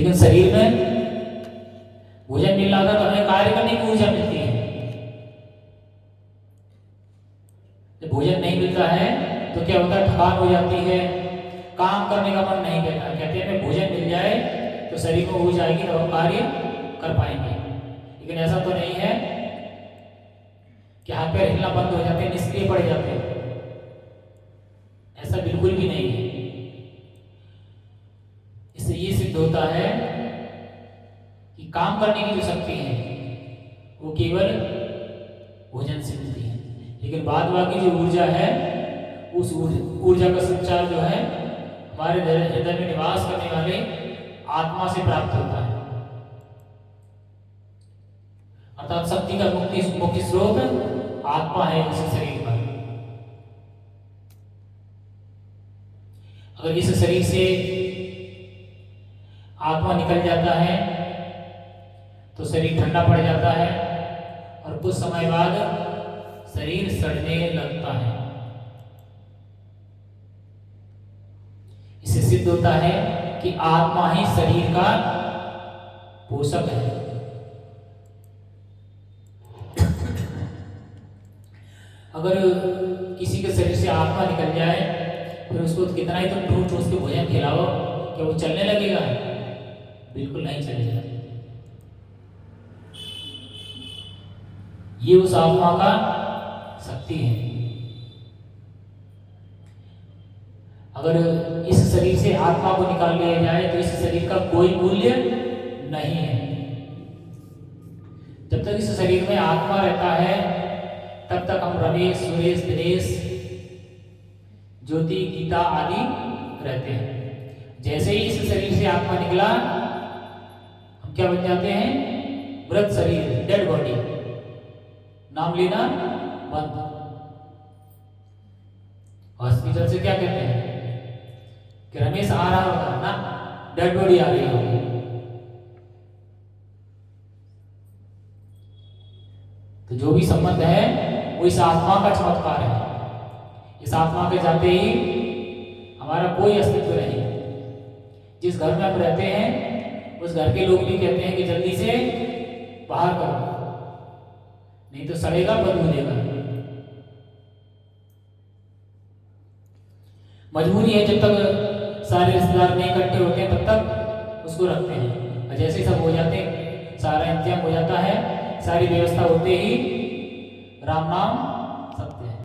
लेकिन शरीर में भोजन मिल रहा था तो हमें कार्य करने की ऊर्जा मिलती है। जब भोजन नहीं मिलता है तो क्या होता है, थकान हो जाती है, काम करने का मन नहीं करता। कहते हैं हमें भोजन मिल जाए तो शरीर में ऊर्जा आएगी तो हम कार्य कर पाएंगे। लेकिन ऐसा तो नहीं है कि हाथ पैर हिलना बंद हो जाते हैं, निष्क्रिय पड़ जाते हैं, ऐसा बिल्कुल भी नहीं है। इससे ये सिद्ध होता है कि काम करने की जो शक्ति है वो केवल भोजन से मिलती है। लेकिन बाद बाकी जो ऊर्जा है, उस ऊर्जा का संचार जो है हमारे हृदय में निवास करने वाले आत्मा से प्राप्त होता है। अर्थात शक्ति का मुख्य स्रोत आत्मा है इस शरीर पर। अगर इस शरीर से आत्मा निकल जाता है तो शरीर ठंडा पड़ जाता है और कुछ समय बाद शरीर सड़ने लगता है। इससे सिद्ध होता है कि आत्मा ही शरीर का पोषक है। अगर किसी के शरीर से आत्मा निकल जाए फिर उसको कितना ही तुम ठूस ठूस के भोजन खिलाओ, क्या वो चलने लगेगा? बिल्कुल नहीं चलेगा। ये उस आत्मा का शक्ति है। अगर इस शरीर से आत्मा को निकाल लिया जाए तो इस शरीर का कोई मूल्य नहीं है। जब तक इस शरीर में आत्मा रहता है तब तक हम रमेश, सुरेश, दिनेश, ज्योति, गीता आदि रहते हैं। जैसे ही इस शरीर से आत्मा निकला हम क्या बन जाते हैं? मृत शरीर, डेड बॉडी, नाम लेना बंद। हॉस्पिटल से क्या कहते हैं कि रमेश आ रहा होगा ना, डेड बॉडी आ रही होगी। तो जो भी संबंध है वो इस आत्मा का चमत्कार है। इस आत्मा के जाते ही हमारा कोई अस्तित्व नहीं। जिस घर में हम रहते हैं उस घर के लोग भी कहते हैं कि जल्दी से बाहर करो, नहीं तो सड़ेगा, बदबू देगा। मजबूरी है, जब तक सारे रिश्तेदार नहीं इकट्ठे होते हैं तब तक उसको रखते हैं। और जैसे सब हो जाते हैं, सारा इंतजाम हो जाता है, सारी व्यवस्था होते ही राम नाम